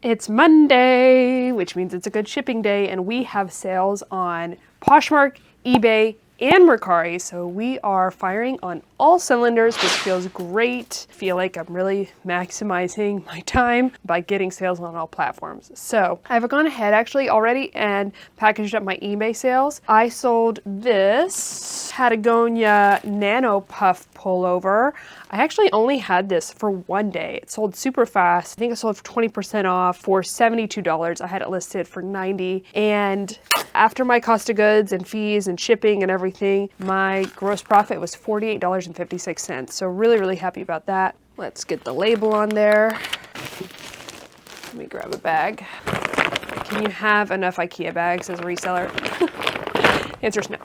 It's Monday, which means it's a good shipping day, and we have sales on Poshmark, eBay, and Mercari, so we are firing on all cylinders, which feels great. I feel like I'm really maximizing my time by getting sales on all platforms. So I've gone ahead actually already and packaged up my eBay sales. I sold this Patagonia Nano Puff pullover. I actually only had this for one day. It sold super fast. I think it sold for 20% off for $72. I had it listed for $90. And after my cost of goods and fees and shipping and everything, my gross profit was $48.56. So really, really happy about that. Let's get the label on there. Let me grab a bag. Can you have enough IKEA bags as a reseller? Answer's no.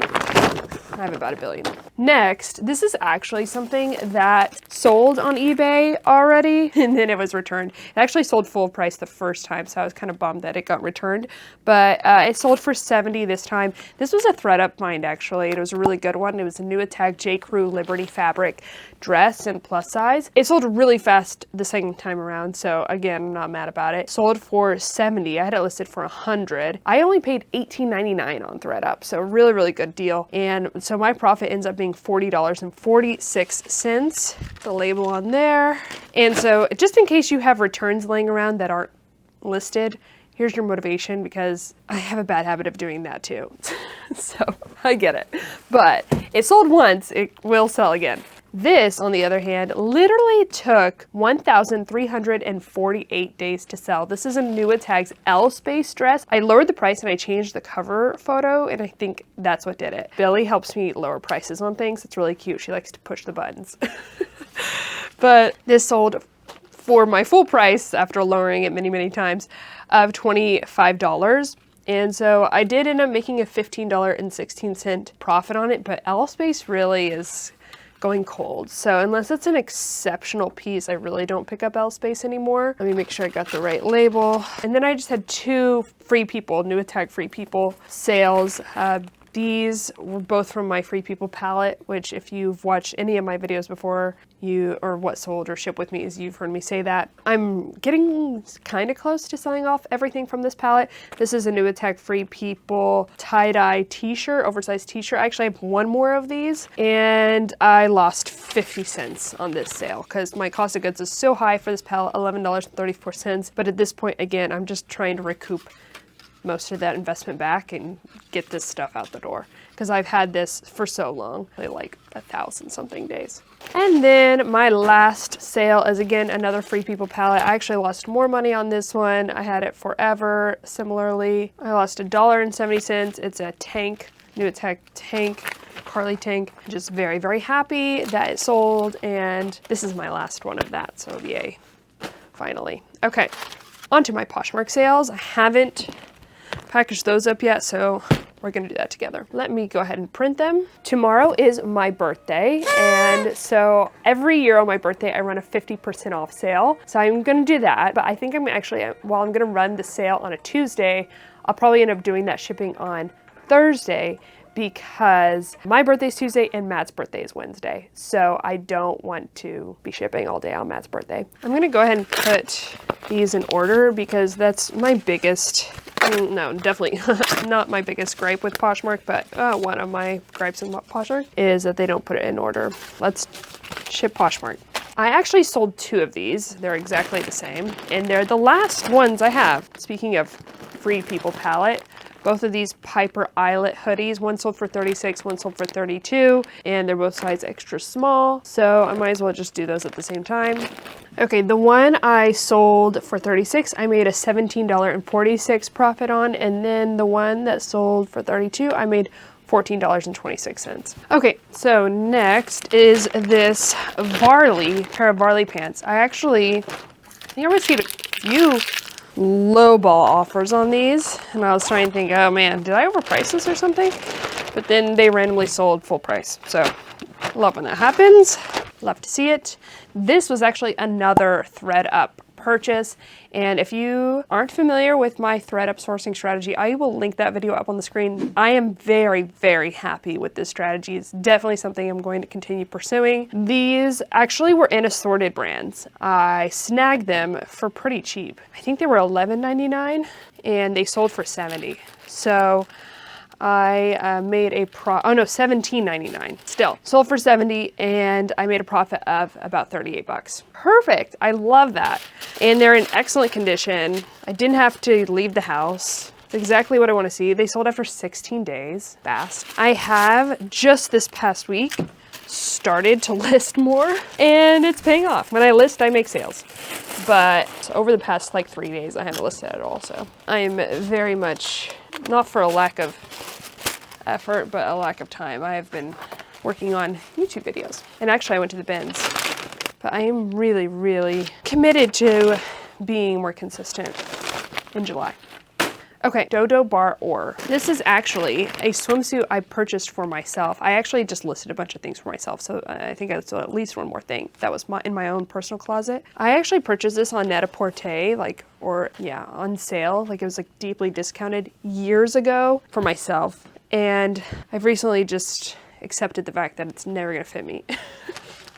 I have about 1 billion. Next, this is actually something that sold on eBay already, and then it was returned. It actually sold full price the first time, so I was kind of bummed that it got returned, but it sold for $70 this time. This was a ThredUp find, actually. It was a really good one. It was a new Attack J. Crew Liberty fabric dress in plus size. It sold really fast the second time around, so again, I'm not mad about it. Sold for $70. I had it listed for $100. I only paid $18.99 on ThredUp, so really, really good deal. And so my profit ends up being $40.46. The label on there. And so just in case you have returns laying around that aren't listed, here's your motivation, because I have a bad habit of doing that too. So I get it. But it sold once, it will sell again. This, on the other hand, literally took 1,348 days to sell. This is a new Attack's L Space dress. I lowered the price and I changed the cover photo, and I think that's what did it. Billy helps me lower prices on things. It's really cute. She likes to push the buttons. But this sold for my full price, after lowering it many, many times, of $25. And so I did end up making a $15.16 profit on it, but L Space really is going cold. So unless it's an exceptional piece, I really don't pick up L Space anymore. Let me make sure I got the right label. And then I just had 2 Free People, new Attack Free People sales. These were both from my Free People palette, which if you've watched any of my videos before, or what sold or shipped with me, is you've heard me say that. I'm getting kind of close to selling off everything from this palette. This is a new Attack Free People tie-dye t-shirt, oversized t-shirt. I actually have one more of these, and I lost 50 cents on this sale because my cost of goods is so high for this palette, $11.34. But at this point, again, I'm just trying to recoup most of that investment back and get this stuff out the door, because I've had this for so long, like 1,000 something days. And then my last sale is again another Free People palette. I actually lost more money on this one. I had it forever. Similarly, I lost $1.70. It's a tank, new Attack tank, Carly tank. Just very, very happy that it sold, and this is my last one of that, so yay, finally. Okay, on to my Poshmark sales. I haven't packaged those up yet, so we're gonna do that together. Let me go ahead and print them. Tomorrow is my birthday, and so every year on my birthday I run a 50% off sale. So I'm gonna do that, but I think I'm actually, while I'm gonna run the sale on a Tuesday, I'll probably end up doing that shipping on Thursday, because my birthday is Tuesday and Matt's birthday is Wednesday. So I don't want to be shipping all day on Matt's birthday. I'm gonna go ahead and put these in order, because that's my biggest, no, definitely not my biggest gripe with Poshmark, but one of my gripes in Poshmark is that they don't put it in order. Let's ship Poshmark. I actually sold 2 of these. They're exactly the same, and they're the last ones I have. Speaking of Free People palette, both of these Piper Eyelet hoodies, one sold for $36, one sold for $32, and they're both size extra small, so I might as well just do those at the same time. Okay, the one I sold for $36, I made a $17.46 profit on, and then the one that sold for $32, I made $14.26. Okay, so next is this pair of Varley pants. I think I received a few lowball offers on these, and I was trying to think, oh man, did I overprice this or something? But then they randomly sold full price, so love when that happens. Love to see it. This was actually another ThredUp purchase. And if you aren't familiar with my thread up sourcing strategy, I will link that video up on the screen. I am very, very happy with this strategy. It's definitely something I'm going to continue pursuing. These actually were in assorted brands. I snagged them for pretty cheap. I think they were $11.99 and they sold for $70. So I made a $17.99. Still sold for $70, and I made a profit of about $38. Perfect. I love that. And they're in excellent condition. I didn't have to leave the house. It's exactly what I want to see. They sold after 16 days. Fast. I have just this past week started to list more, and it's paying off. When I list, I make sales. But over the past like 3 days, I haven't listed at all. So I am very much, not for a lack of effort, but a lack of time. I have been working on YouTube videos. And actually I went to the bins. But I am really, really committed to being more consistent in July. Okay, Dodo Bar Or. This is actually a swimsuit I purchased for myself. I actually just listed a bunch of things for myself, so I think that's at least one more thing. That was in my own personal closet. I actually purchased this on Net-a-Porter, on sale. Like, it was like deeply discounted years ago for myself. And I've recently just accepted the fact that it's never gonna fit me.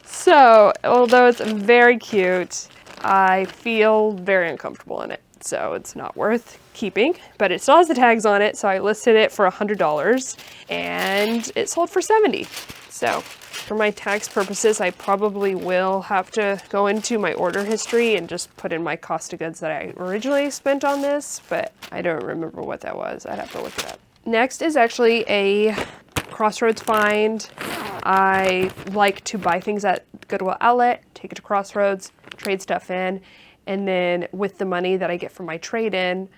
So, although it's very cute, I feel very uncomfortable in it. So it's not worth keeping, but it still has the tags on it. So I listed it for $100 and it sold for $70. So for my tax purposes, I probably will have to go into my order history and just put in my cost of goods that I originally spent on this, but I don't remember what that was. I'd have to look it up. Next is actually a Crossroads find. I like to buy things at Goodwill Outlet, take it to Crossroads, trade stuff in, and then with the money that I get from my trade-in,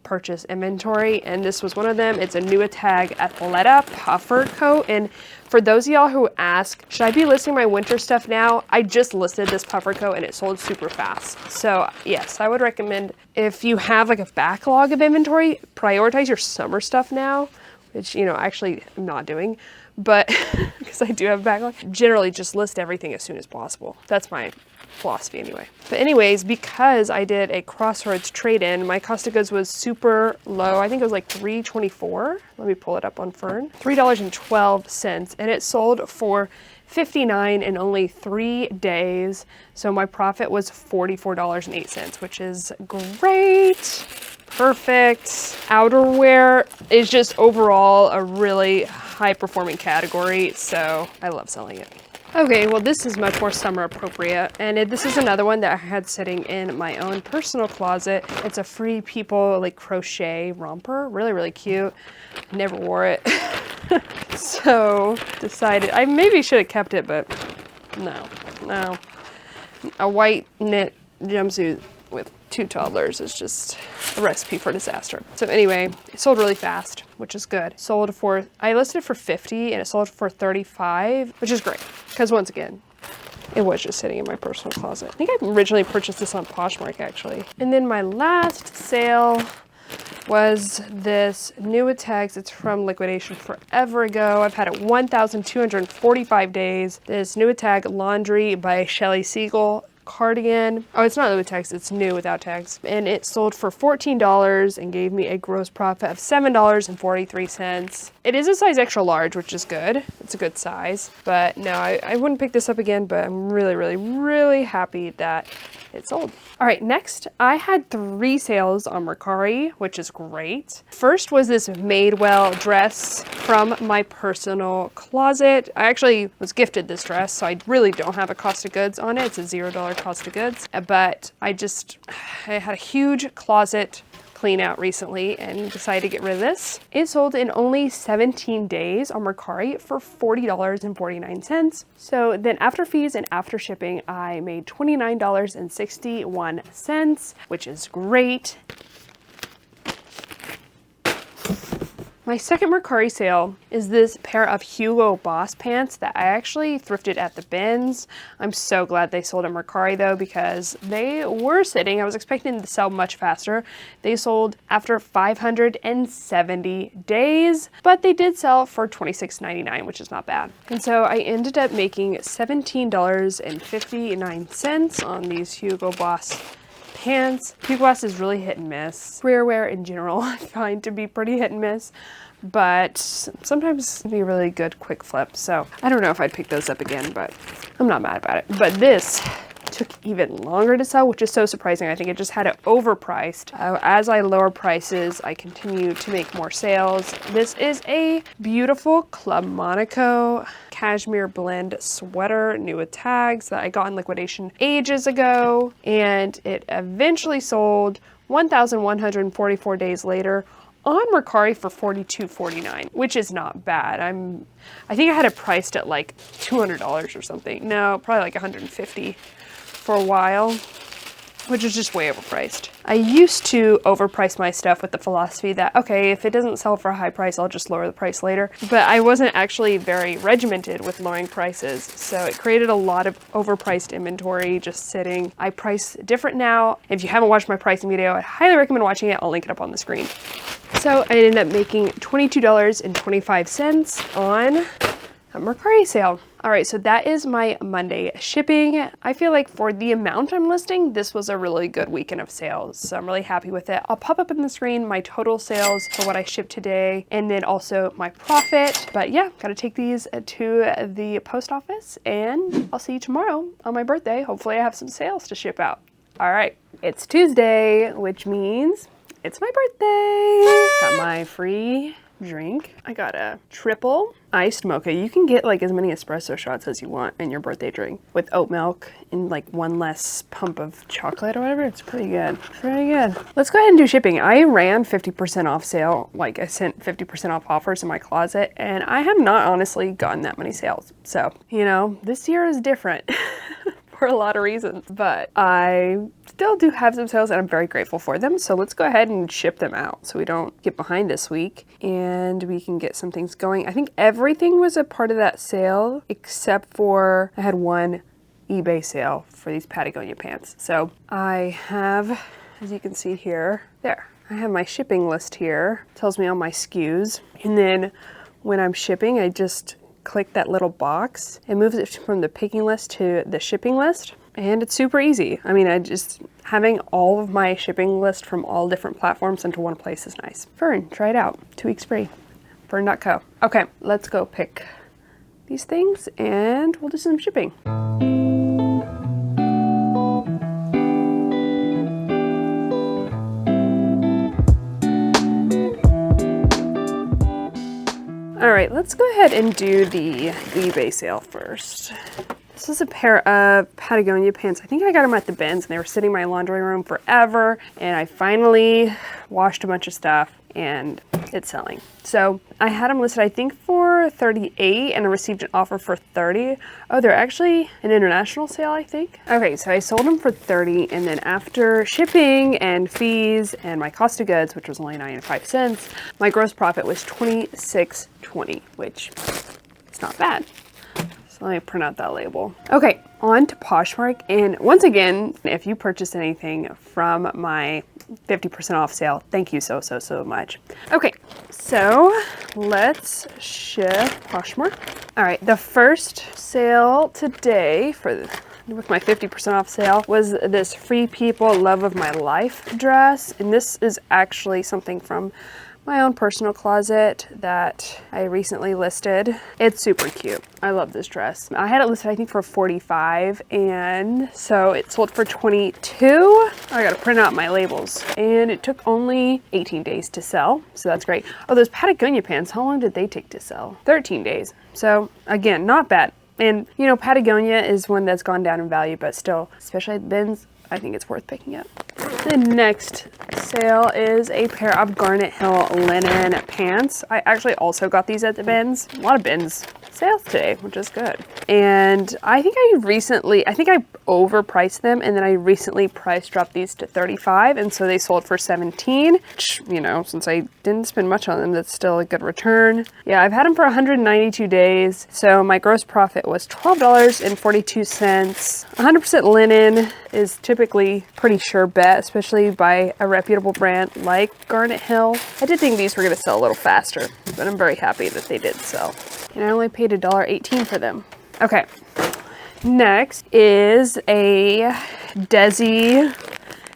purchase inventory. And this was one of them. It's a Nuitag Athleta puffer coat. And for those of y'all who ask, should I be listing my winter stuff now? I just listed this puffer coat and it sold super fast. So yes, I would recommend, if you have like a backlog of inventory, prioritize your summer stuff now, which, you know, actually I'm not doing, but because I do have a backlog. Generally just list everything as soon as possible. That's my philosophy anyway. But anyways, because I did a Crossroads trade-in, my cost of goods was super low. I think it was like $3.24. Let me pull it up on Fern. $3.12, and it sold for $59 in only 3 days. So my profit was $44.08, which is great. Perfect. Outerwear is just overall a really high performing category, so I love selling it. Okay, well this is much more summer appropriate, and this is another one that I had sitting in my own personal closet. It's a Free People like crochet romper, really, really cute. Never wore it. So decided, I maybe should have kept it, but no. A white knit jumpsuit with 2 toddlers is just a recipe for disaster. So anyway, it sold really fast, which is good. I listed it for $50 and it sold for $35, which is great. Because once again, it was just sitting in my personal closet. I think I originally purchased this on Poshmark actually. And then my last sale was this Nuitag. It's from liquidation forever ago. I've had it 1,245 days. This Nuitag Laundry by Shelly Siegel cardigan. Oh, it's not with tags, it's new without tags. And it sold for $14 and gave me a gross profit of $7.43. It is a size extra large, which is good. It's a good size. But no, I wouldn't pick this up again, but I'm really, really, really happy that it sold. All right, next I had 3 sales on Mercari, which is great. First was this Madewell dress from my personal closet. I actually was gifted this dress, so I really don't have a cost of goods on it. It's a $0 cost of goods, but I had a huge closet clean out recently and decided to get rid of this. It sold in only 17 days on Mercari for $40.49. So then after fees and after shipping, I made $29.61, which is great. My second Mercari sale is this pair of Hugo Boss pants that I actually thrifted at the bins. I'm so glad they sold at Mercari though, because they were sitting. I was expecting them to sell much faster. They sold after 570 days, but they did sell for $26.99, which is not bad. And so I ended up making $17.59 on these Hugo Boss pants. Hugo Boss is really hit and miss. Career wear in general I find to be pretty hit and miss, but sometimes it can be a really good quick flip. So I don't know if I'd pick those up again, but I'm not mad about it. But this took even longer to sell, which is so surprising. I think it just had it overpriced. As I lower prices, I continue to make more sales. This is a beautiful Club Monaco cashmere blend sweater, new with tags, that I got in liquidation ages ago, and it eventually sold 1,144 days later on Mercari for $42.49, which is not bad. I think I had it priced at like $200 or something. No, probably like $150 for a while, which is just way overpriced. I used to overprice my stuff with the philosophy that, okay, if it doesn't sell for a high price, I'll just lower the price later. But I wasn't actually very regimented with lowering prices, so it created a lot of overpriced inventory just sitting. I price different now. If you haven't watched my pricing video, I highly recommend watching it. I'll link it up on the screen. So I ended up making $22.25 on a Mercari sale. All right, so that is my Monday shipping. I feel like for the amount I'm listing, this was a really good weekend of sales. So I'm really happy with it. I'll pop up in the screen my total sales for what I shipped today, and then also my profit. But yeah, gotta take these to the post office, and I'll see you tomorrow on my birthday. Hopefully I have some sales to ship out. All right, it's Tuesday, which means it's my birthday. Got my free drink. I got a triple iced mocha. You can get like as many espresso shots as you want in your birthday drink with oat milk and like one less pump of chocolate or whatever. It's pretty good. Pretty good. Let's go ahead and do shipping. I ran 50% off sale. Like I sent 50% off offers in my closet, and I have not honestly gotten that many sales. So, you know, this year is different. For a lot of reasons, but I still do have some sales and I'm very grateful for them. So let's go ahead and ship them out so we don't get behind this week and we can get some things going. I think everything was a part of that sale except for I had one eBay sale for these Patagonia pants. So I have, as you can see here, there, I have my shipping list here. It tells me all my SKUs. And then when I'm shipping, I just click that little box. It moves it from the picking list to the shipping list, and it's super easy. I mean, having all of my shipping list from all different platforms into one place is nice. Fern, try it out. 2 weeks free. Fern.co. Okay, let's go pick these things and we'll do some shipping. All right, let's go ahead and do the eBay sale first. This is a pair of Patagonia pants. I think I got them at the bins and they were sitting in my laundry room forever. And I finally washed a bunch of stuff and it's selling. So I had them listed, I think for 38 and I received an offer for 30. Oh, they're actually an international sale, I think. Okay, so I sold them for 30 and then after shipping and fees and my cost of goods, which was only 95 cents, my gross profit was $26.20, which is not bad. So let me print out that label. Okay, on to Poshmark. And once again, if you purchase anything from my 50% off sale, thank you so much. Okay, so let's ship Poshmark. All right, the first sale today with my 50% off sale was this Free People Love of My Life dress. And this is actually something from my own personal closet that I recently listed. It's super cute. I love this dress. I had it listed I think for 45 and so it sold for 22. I gotta print out my labels and it took only 18 days to sell, so that's great. Oh, those Patagonia pants, how long did they take to sell? 13 days. So again, not bad. And you know, Patagonia is one that's gone down in value, but still, especially at bins, I think it's worth picking up. The next sale is a pair of Garnet Hill linen pants. I actually also got these at the bins. A lot of bins sales today, which is good. And I think I overpriced them, and then I recently price dropped these to 35, and so they sold for 17, which, you know, since I didn't spend much on them, that's still a good return. Yeah, I've had them for 192 days, so my gross profit was $12.42. 100% linen is typically pretty sure bet, especially by a reputable brand like Garnet Hill. I did think these were going to sell a little faster, but I'm very happy that they did sell. And I only paid $1.18 for them. Okay, next is a Desi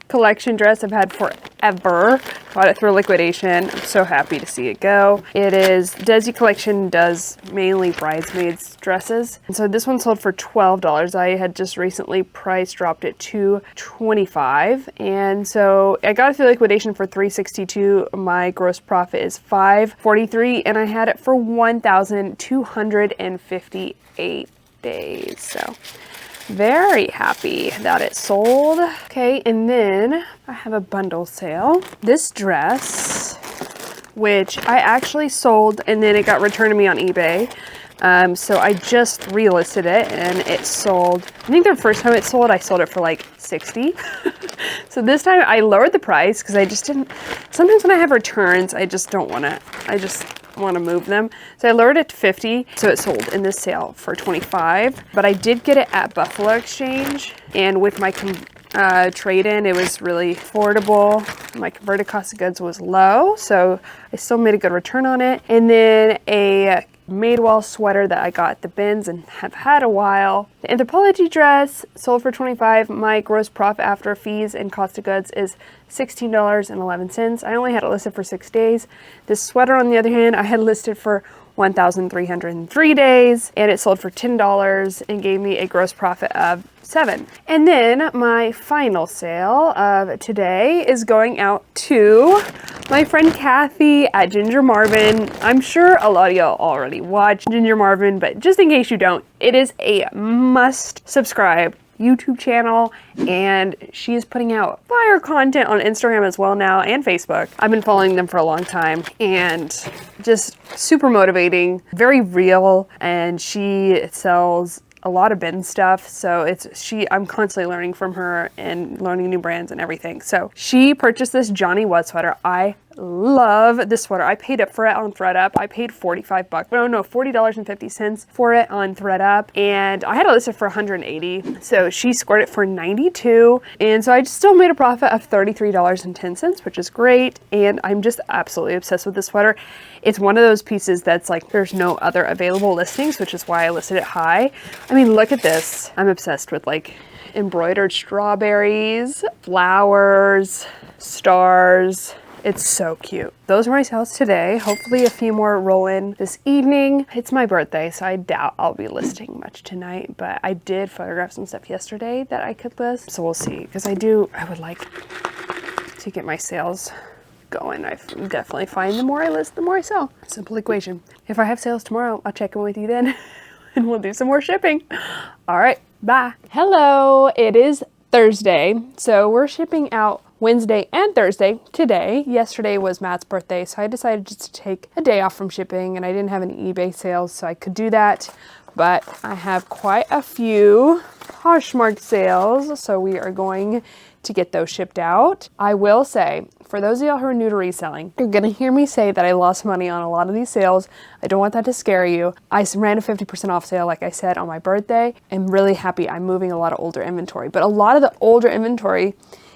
collection dress I've had forever. Bought it through liquidation. I'm so happy to see it go. It is, Desi collection does mainly bridesmaids dresses. And so this one sold for $12. I had just recently price dropped it to $25. And so I got it through liquidation for $362. My gross profit is $543, and I had it for 1,258 days. So very happy that it sold. Okay, and then I have a bundle sale. This dress, which I actually sold and then it got returned to me on eBay. So I just relisted it and it sold. I think the first time it sold, I sold it for like 60. So this time I lowered the price because I just didn't, sometimes when I have returns, I just don't want to, I just want to move them. So I lowered it to 50. So it sold in this sale for 25, but I did get it at Buffalo Exchange, and with my trade-in, it was really affordable. My converted cost of goods was low, so I still made a good return on it. And then a Madewell sweater that I got at the bins and have had a while. The Anthropology dress sold for $25. My gross profit after fees and cost of goods is $16.11. I only had it listed for 6 days. This sweater, on the other hand, I had listed for 1,303 days, and it sold for $10 and gave me a gross profit of $7. And then my final sale of today is going out to my friend Kathy at Ginger Marvin. I'm sure a lot of y'all already watch Ginger Marvin, but just in case you don't, it is a must subscribe YouTube channel, and she is putting out fire content on Instagram as well now, and Facebook. I've been following them for a long time, and just super motivating, very real, and she sells a lot of bin stuff. So I'm constantly learning from her and learning new brands and everything. So she purchased this Johnny Was sweater. I love this sweater. I paid up for it on ThredUp. I paid $40.50 for it on ThredUp, and I had it listed for 180. So she scored it for 92, and so I still made a profit of $33.10, which is great. And I'm just absolutely obsessed with this sweater. It's one of those pieces that's like there's no other available listings, which is why I listed it high. I mean, look at this. I'm obsessed with like embroidered strawberries, flowers, stars. It's so cute. Those are my sales today. Hopefully a few more roll in this evening. It's my birthday, so I doubt I'll be listing much tonight, but I did photograph some stuff yesterday that I could list. So we'll see, because I would like to get my sales going. I definitely find the more I list, the more I sell. Simple equation. If I have sales tomorrow, I'll check in with you then and we'll do some more shipping. All right, bye. Hello, it is Thursday. So we're shipping out Wednesday and Thursday today. Yesterday was Matt's birthday, so I decided just to take a day off from shipping, and I didn't have any eBay sales, so I could do that. But I have quite a few Poshmark sales, so we are going to get those shipped out. I will say, for those of y'all who are new to reselling, you're gonna hear me say that I lost money on a lot of these sales. I don't want that to scare you. I ran a 50% off sale, like I said, on my birthday. I'm really happy. I'm moving a lot of older inventory, but a lot of the older inventory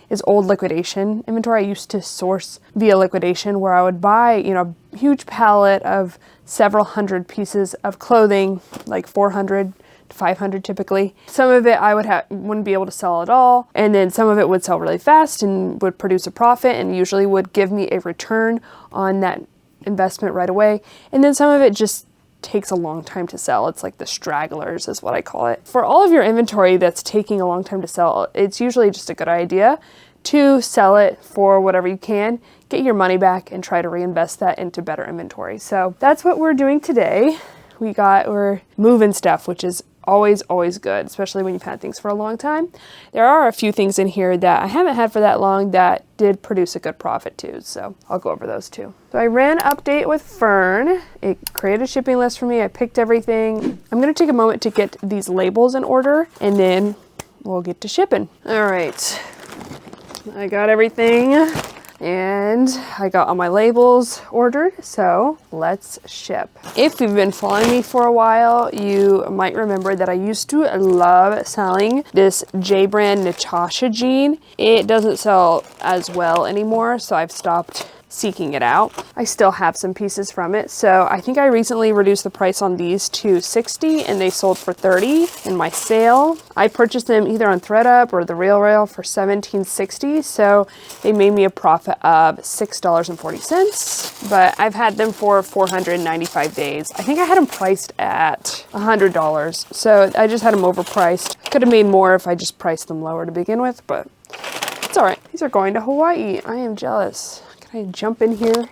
is old liquidation inventory. I used to source via liquidation, where I would buy, you know, a huge pallet of several hundred pieces of clothing, like 400 to 500 typically. Some of it I wouldn't be able to sell at all, and then some of it would sell really fast and would produce a profit and usually would give me a return on that investment right away. And then some of it just takes a long time to sell. It's like the stragglers is what I call it. For all of your inventory that's taking a long time to sell, it's usually just a good idea to sell it for whatever you can, get your money back, and try to reinvest that into better inventory. So that's what we're doing today. We're moving stuff, which is always, always good, especially when you've had things for a long time. There are a few things in here that I haven't had for that long that did produce a good profit too, so I'll go over those too. So I ran an update with Fern. It created a shipping list for me. I picked everything. I'm gonna take a moment to get these labels in order, and then we'll get to shipping. All right, I got everything. And I got all my labels ordered, so let's ship. If you've been following me for a while, you might remember that I used to love selling this J brand Natasha jean. It doesn't sell as well anymore, so I've stopped seeking it out. I still have some pieces from it, so I think I recently reduced the price on these to $60 and they sold for $30 in my sale. I purchased them either on ThreadUp or the RealRail for $17.60, so they made me a profit of $6.40, but I've had them for 495 days. I think I had them priced at $100, so I just had them overpriced. Could have made more if I just priced them lower to begin with, but it's all right. These are going to Hawaii. I am jealous. I jump in here,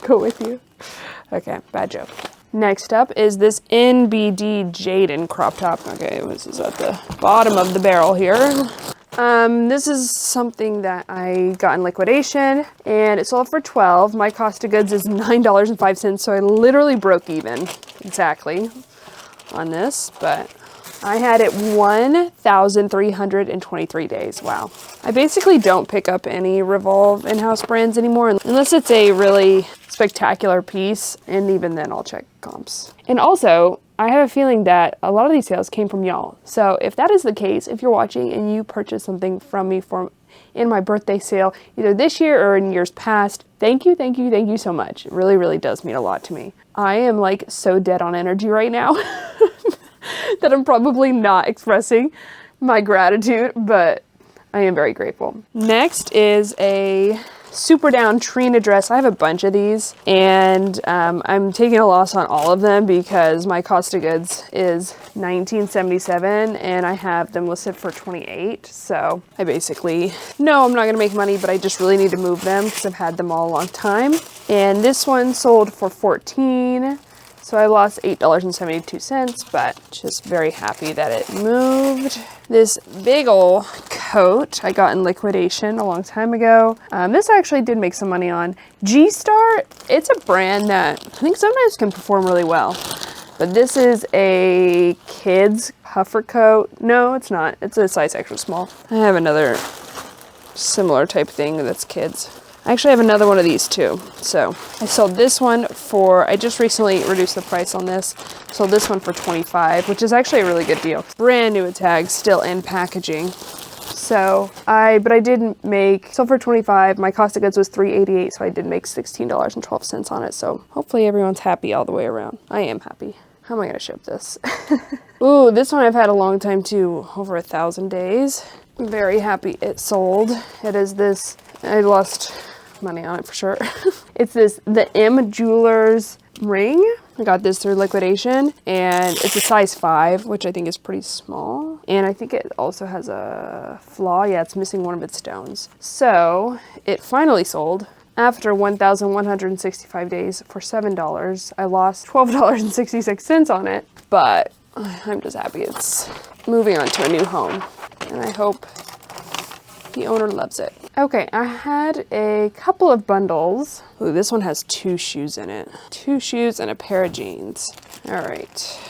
go with you. Okay, bad joke. Next up is this NBD Jaden crop top. Okay, this is at the bottom of the barrel here. This is something that I got in liquidation and it sold for $12. My cost of goods is $9.05, so I literally broke even exactly on this, but I had it 1,323 days. Wow. I basically don't pick up any Revolve in-house brands anymore unless it's a really spectacular piece, and even then I'll check comps. And also, I have a feeling that a lot of these sales came from y'all. So if that is the case, if you're watching and you purchased something from me in my birthday sale, either this year or in years past, thank you, thank you, thank you so much. It really, really does mean a lot to me. I am like so dead on energy right now. That I'm probably not expressing my gratitude, but I am very grateful. Next is a super down Trina dress. I have a bunch of these, and I'm taking a loss on all of them because my cost of goods is $19.77 and I have them listed for $28. So I basically know I'm not gonna make money, but I just really need to move them because I've had them all a long time. And this one sold for $14. So I lost $8.72, but just very happy that it moved. This big ol' coat I got in liquidation a long time ago. This I actually did make some money on. G-Star, it's a brand that I think sometimes can perform really well. But this is a kid's puffer coat. No, it's not. It's a size extra small. I have another similar type thing that's kids. I actually have another one of these too. So I sold this one for, I just recently reduced the price on this. Sold this one for $25, which is actually a really good deal. Brand new at tag, still in packaging. So but I did make, sold for $25. My cost of goods was $3.88, so I did make $16.12 on it. So hopefully everyone's happy all the way around. I am happy. How am I gonna ship this? Ooh, this one I've had a long time too, over 1,000 days. I'm very happy it sold. It is this, I lost money on it for sure. It's the M Jewelers ring. I got this through liquidation, and it's a size 5, which I think is pretty small. And I think it also has a flaw. Yeah, it's missing one of its stones. So it finally sold after 1,165 days for $7. I lost $12.66 on it, but I'm just happy it's moving on to a new home, and I hope the owner loves it. Okay, I had a couple of bundles. Ooh, this one has 2 shoes in it. 2 shoes and a pair of jeans. All right.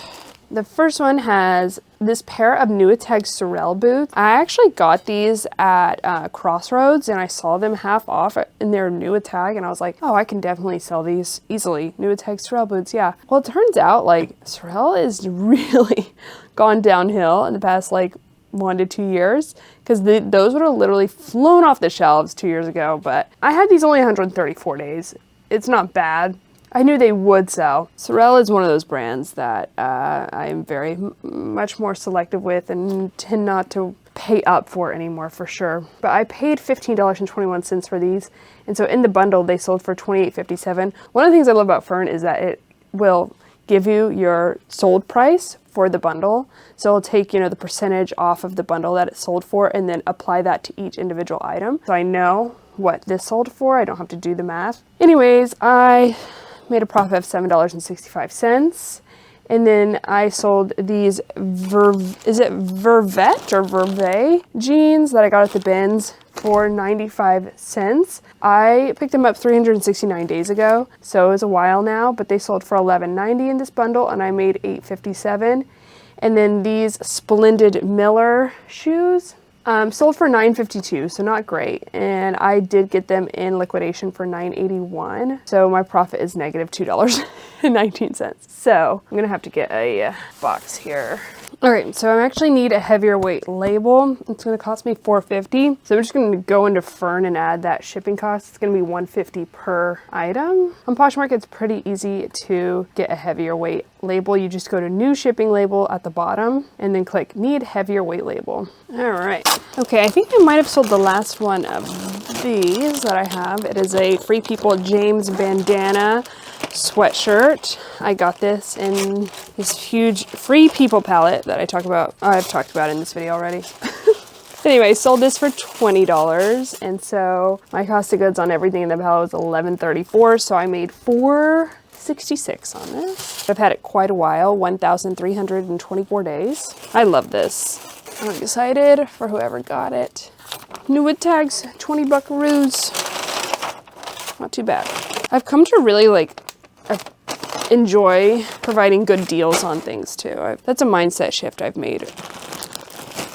The first one has this pair of Nuitag Sorel boots. I actually got these at Crossroads, and I saw them half off in their Nuitag, and I was like, oh, I can definitely sell these easily. Nuitag Sorel boots, yeah. Well, it turns out like Sorel is really gone downhill in the past like 1 to 2 years, because those would have literally flown off the shelves 2 years ago, but I had these only 134 days. It's not bad. I knew they would sell. Sorel is one of those brands that I am very much more selective with and tend not to pay up for anymore for sure. But I paid $15.21 for these, and so in the bundle they sold for $28.57. One of the things I love about Fern is that it will give you your sold price for the bundle. So it'll take, you know, the percentage off of the bundle that it sold for and then apply that to each individual item. So I know what this sold for. I don't have to do the math. Anyways, I made a profit of $7.65. And then I sold these is it Vervet or Verve jeans that I got at the bins for 95 cents. I picked them up 369 days ago, so it was a while now, but they sold for $11.90 in this bundle and I made $8.57. And then these Splendid Miller shoes sold for $9.52, so not great. And I did get them in liquidation for $9.81. So my profit is negative $2.19. So I'm gonna have to get a box here. All right, so I actually need a heavier weight label. It's gonna cost me $4.50. So I'm just gonna go into Fern and add that shipping cost. It's gonna be $1.50 per item. On Poshmark, it's pretty easy to get a heavier weight label. You just go to new shipping label at the bottom and then click need heavier weight label. All right. Okay, I think I might have sold the last one of these that I have. It is a Free People James bandana sweatshirt. I got this in this huge Free People palette that I've talked about in this video already. Anyway, sold this for $20, and so my cost of goods on everything in the palette was $11.34, so I made $4.66 on this. I've had it quite a while, 1,324 days. I love this. I'm excited for whoever got it. New with tags, 20 buckaroos. Not too bad. I've come to really enjoy providing good deals on things too. That's a mindset shift I've made,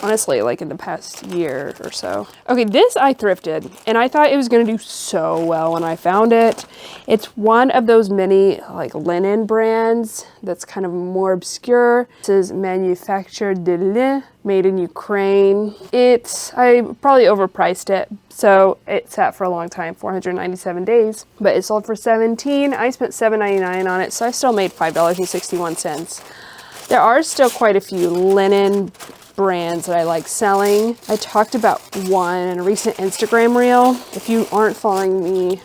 honestly, like in the past year or so. Okay, this I thrifted and I thought it was gonna do so well when I found it. It's one of those mini linen brands that's kind of more obscure. It says Manufactured de Lin, made in Ukraine. I probably overpriced it, so it sat for a long time, 497 days, but it sold for $17. I spent $7.99 on it, so I still made $5.61. There are still quite a few linen brands that I like selling. I talked about one in a recent Instagram reel. If you aren't following me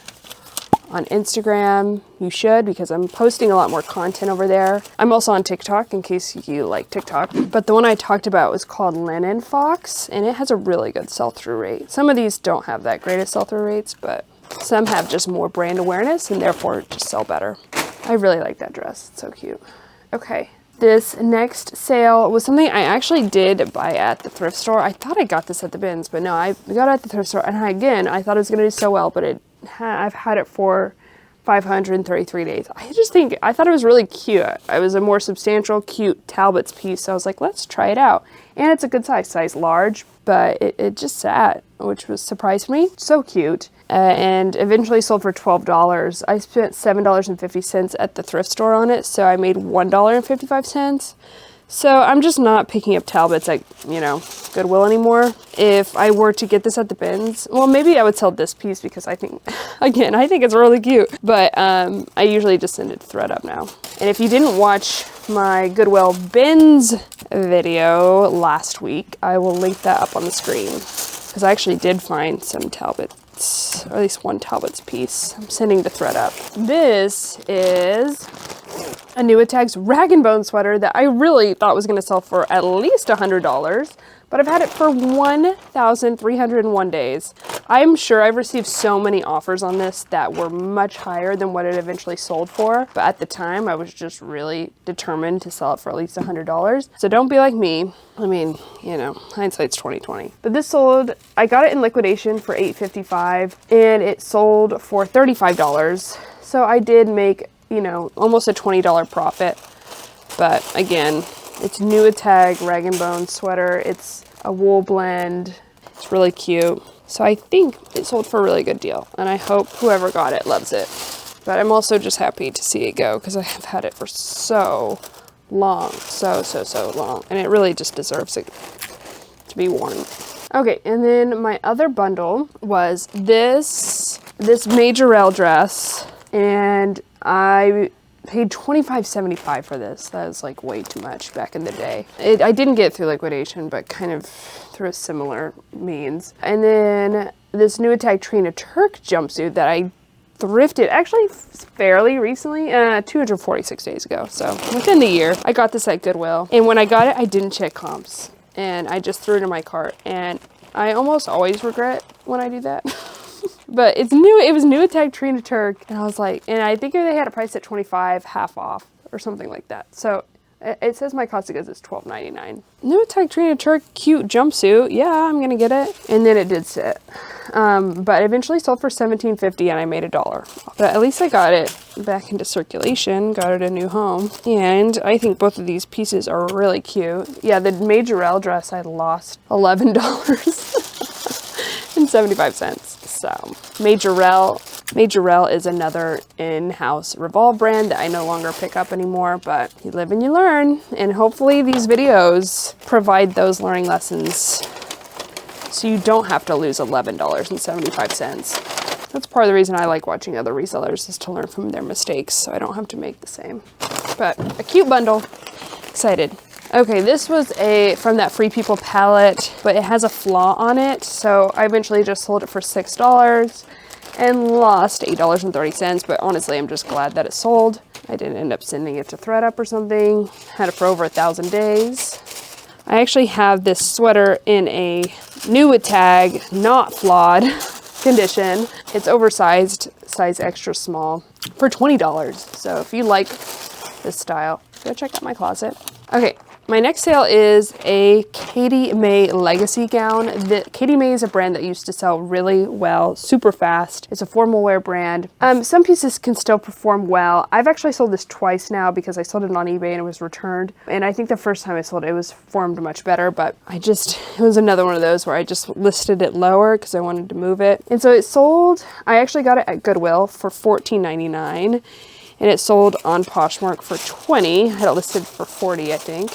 on Instagram, you should, because I'm posting a lot more content over there. I'm also on TikTok in case you like TikTok. But the one I talked about was called Linen Fox, and it has a really good sell-through rate. Some of these don't have that great of sell-through rates, but some have just more brand awareness and therefore just sell better. I really like that dress. It's so cute. Okay. This next sale was something I actually did buy at the thrift store. I thought I got this at the bins, but no, I got it at the thrift store. And I thought it was going to do so well, but I've had it for 533 days. I thought it was really cute. It was a more substantial, cute Talbot's piece. So I was like, let's try it out. And it's a good size large, but it just sat, which surprised me. So cute. And eventually sold for $12. I spent $7.50 at the thrift store on it, so I made $1.55. So I'm just not picking up Talbots at, Goodwill anymore. If I were to get this at the bins, well, maybe I would sell this piece because I think it's really cute. But I usually just send it to ThredUp now. And if you didn't watch my Goodwill bins video last week, I will link that up on the screen because I actually did find some Talbot, or at least one Talbot's piece. I'm sending to ThredUp. This is a New With Tags Rag & Bone sweater that I really thought was going to sell for at least $100, but I've had it for 1,301 days. I'm sure I've received so many offers on this that were much higher than what it eventually sold for, but at the time I was just really determined to sell it for at least $100. So don't be like me. I mean, hindsight's 20/20. But this sold, I got it in liquidation for $8.55 and it sold for $35. So I did make, almost a $20 profit. But again, it's New With Tag Rag & Bone sweater. It's a wool blend. It's really cute. So I think it sold for a really good deal. And I hope whoever got it loves it. But I'm also just happy to see it go because I have had it for so long. So long. And it really just deserves it to be worn. Okay, and then my other bundle was this Majorelle dress. And I paid $25.75 for this. That was like way too much back in the day. I didn't get it through liquidation, but kind of through a similar means. And then this New Attack Trina Turk jumpsuit that I thrifted actually fairly recently, 246 days ago. So within the year, I got this at Goodwill. And when I got it, I didn't check comps. And I just threw it in my cart. And I almost always regret when I do that. But it's new. It was New Attack Trina Turk. And I was like, and I think they had a price at $25, half off or something like that. So It says my cost of goods is $12.99. New Attack Trina Turk cute jumpsuit. Yeah, I'm gonna get it. And then it did sit. But eventually sold for $17.50 and I made $1. But at least I got it back into circulation, got it a new home. And I think both of these pieces are really cute. Yeah, the Majorelle dress I lost $11.75. So Majorelle is another in-house Revolve brand that I no longer pick up anymore, but you live and you learn. And hopefully these videos provide those learning lessons so you don't have to lose $11.75. That's part of the reason I like watching other resellers, is to learn from their mistakes so I don't have to make the same. But a cute bundle. Excited. Okay, this was from that Free People palette, but it has a flaw on it. So I eventually just sold it for $6 and lost $8.30. But honestly, I'm just glad that it sold. I didn't end up sending it to ThredUp or something. Had it for over 1,000 days. I actually have this sweater in a new tag, not flawed condition. It's oversized, size extra small, for $20. So if you like this style, go check out my closet. Okay, my next sale is a Katie May legacy gown. Katie May is a brand that used to sell really well, super fast. It's a formal wear brand. Some pieces can still perform well. I've actually sold this twice now because I sold it on eBay and it was returned. And I think the first time I sold it, it was formed much better, but it was another one of those where I just listed it lower because I wanted to move it. And so it sold, I actually got it at Goodwill for $14.99. And it sold on Poshmark for $20. I had it listed for $40, I think.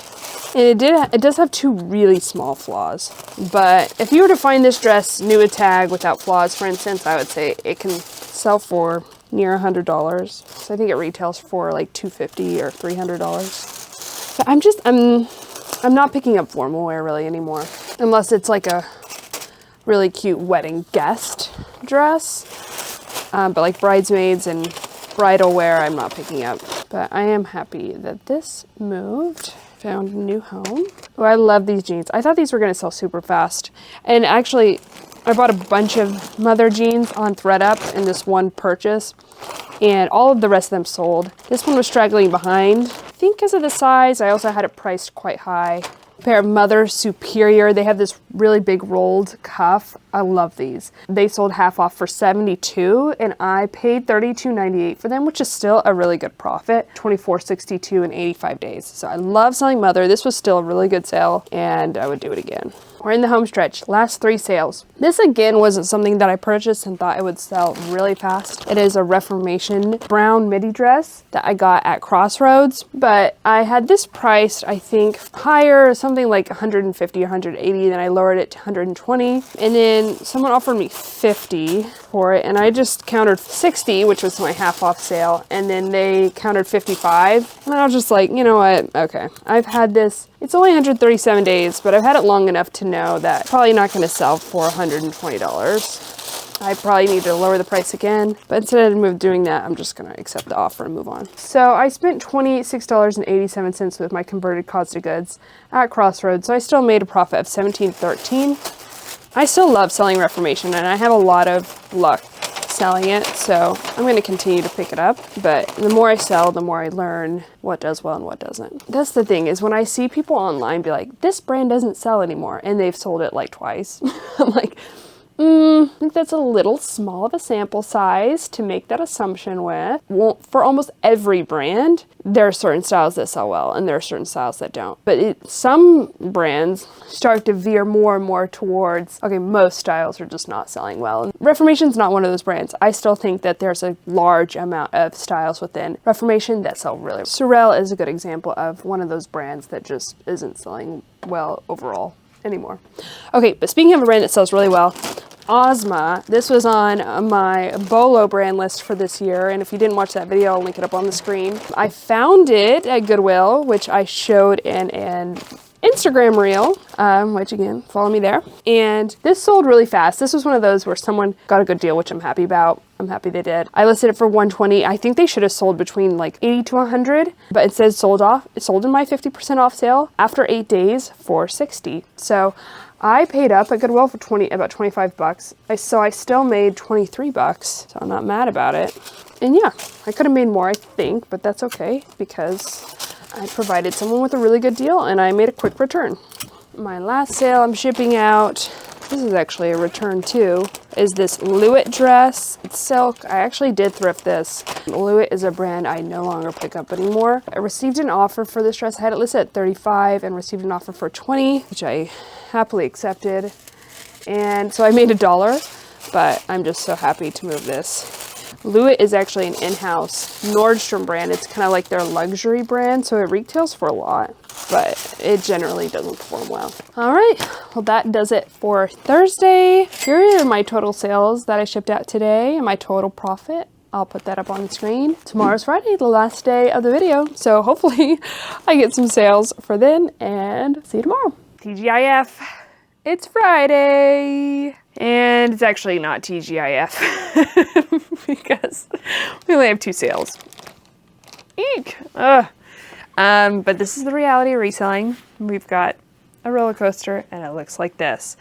And it does have two really small flaws. But if you were to find this dress new at tag without flaws, for instance, I would say it can sell for near $100. So I think it retails for like $250 or $300. But I'm not picking up formal wear really anymore, unless it's like a really cute wedding guest dress. But like bridesmaids and bridal wear, I'm not picking up. But I am happy that this moved. Found a new home. Oh, I love these jeans. I thought these were going to sell super fast. And actually, I bought a bunch of Mother jeans on ThredUp in this one purchase. And all of the rest of them sold. This one was straggling behind. I think because of the size. I also had it priced quite high. A pair of Mother Superior. They have this really big rolled cuff. I love these. They sold half off for $72 and I paid $32.98 for them, which is still a really good profit. $24.62 in 85 days. So I love selling Mother. This was still a really good sale and I would do it again. We're in the home stretch. Last 3 sales. This again wasn't something that I purchased and thought it would sell really fast. It is a Reformation brown midi dress that I got at Crossroads, but I had this priced, I think, higher, something like $150 or $180, then I lowered it to $120, and then someone offered me $50 for it, and I just countered $60, which was my half off sale, and then they countered $55, and I was just like, you know what, okay. I've had this, it's only 137 days, but I've had it long enough to know that probably not going to sell for $120. I probably need to lower the price again, but instead of doing that, I'm just going to accept the offer and move on. So I spent $26.87 with my converted cost of goods at Crossroads, so I still made a profit of $17.13. I still love selling Reformation, and I have a lot of luck selling it, so I'm going to continue to pick it up. But the more I sell, the more I learn what does well and what doesn't. That's the thing, is when I see people online be like, this brand doesn't sell anymore, and they've sold it like twice. I'm like, I think that's a little small of a sample size to make that assumption with. Well, for almost every brand, there are certain styles that sell well and there are certain styles that don't. But some brands start to veer more and more towards, okay, most styles are just not selling well. And Reformation's not one of those brands. I still think that there's a large amount of styles within Reformation that sell really well. Sorel is a good example of one of those brands that just isn't selling well overall anymore. Okay, but speaking of a brand that sells really well, Ozma. This was on my Bolo brand list for this year, and if you didn't watch that video, I'll link it up on the screen. I found it at Goodwill, which I showed in an Instagram reel, which again, follow me there. And this sold really fast. This was one of those where someone got a good deal, which I'm happy about. I'm happy they did. I listed it for $120. I think they should have sold between like 80 to 100, but it says sold off. It sold in my 50% off sale after 8 days for $60. So I paid up at Goodwill for about $25. So I still made $23, so I'm not mad about it. And yeah, I could have made more, I think, but that's okay because I provided someone with a really good deal and I made a quick return. My last sale I'm shipping out, this is actually a return too, is this Lewitt dress. It's silk. I actually did thrift this. Lewitt is a brand I no longer pick up anymore. I received an offer for this dress. I had it listed at $35 and received an offer for $20, which I happily accepted. And so I made $1, but I'm just so happy to move this. Lewitt is actually an in-house Nordstrom brand. It's kind of like their luxury brand, so it retails for a lot, but it generally doesn't perform well. All right, well that does it for Thursday. Here are my total sales that I shipped out today and my total profit. I'll put that up on the screen. Tomorrow's Friday, the last day of the video, so hopefully I get some sales for then, and see you tomorrow. TGIF, it's Friday. And it's actually not TGIF because we only have 2 sales. Eek! But this is the reality of reselling. We've got a roller coaster and it looks like this.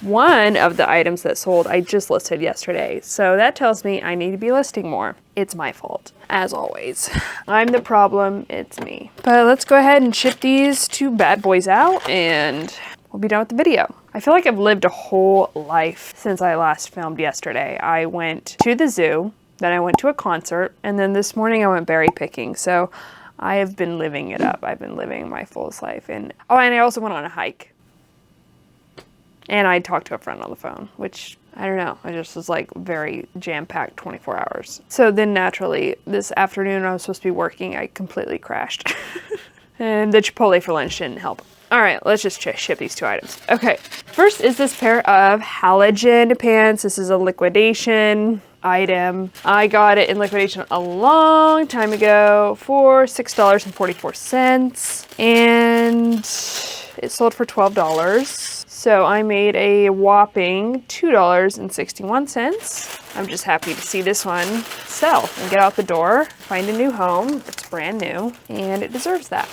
One of the items that sold I just listed yesterday, so that tells me I need to be listing more. It's my fault, as always. I'm the problem, it's me. But let's go ahead and ship these 2 bad boys out and we'll be done with the video. I feel like I've lived a whole life since I last filmed yesterday. I went to the zoo, then I went to a concert, and then this morning I went berry picking. So I have been living it up. I've been living my fullest life. And oh, and I also went on a hike. And I talked to a friend on the phone, which I don't know. I just was like very jam-packed 24 hours. So then naturally this afternoon I was supposed to be working. I completely crashed. And the Chipotle for lunch didn't help. All right, let's just ship these 2 items. Okay, first is this pair of halogen pants. This is a liquidation item. I got it in liquidation a long time ago for $6.44, and it sold for $12. So I made a whopping $2.61. I'm just happy to see this one sell and get out the door, find a new home. It's brand new, and it deserves that.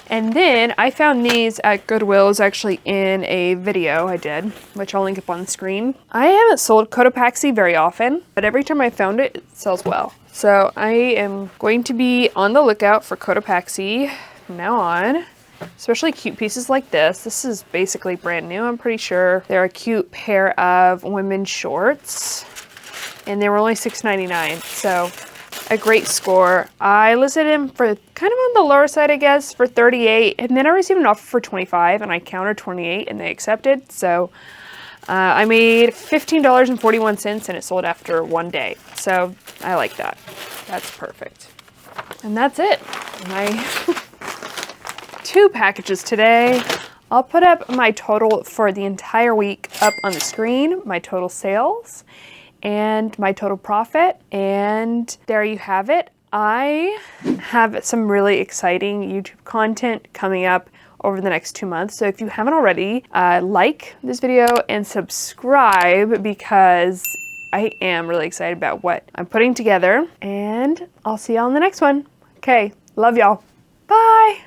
And then I found these at Goodwill. It was actually in a video I did, which I'll link up on the screen. I haven't sold Cotopaxi very often, but every time I found it, it sells well. So I am going to be on the lookout for Cotopaxi from now on, especially cute pieces like this. This is basically brand new, I'm pretty sure. They're a cute pair of women's shorts, and they were only $6.99, so a great score. I listed him for kind of on the lower side, I guess, for $38, and then I received an offer for $25, and I countered $28, and they accepted. So I made $15.41, and it sold after 1 day. So I like that. That's perfect. And that's it. My 2 packages today. I'll put up my total for the entire week up on the screen, my total sales and my total profit, and there you have it. I have some really exciting YouTube content coming up over the next 2 months, so if you haven't already, like this video and subscribe because I am really excited about what I'm putting together, and I'll see y'all in the next one. Okay, love y'all. Bye!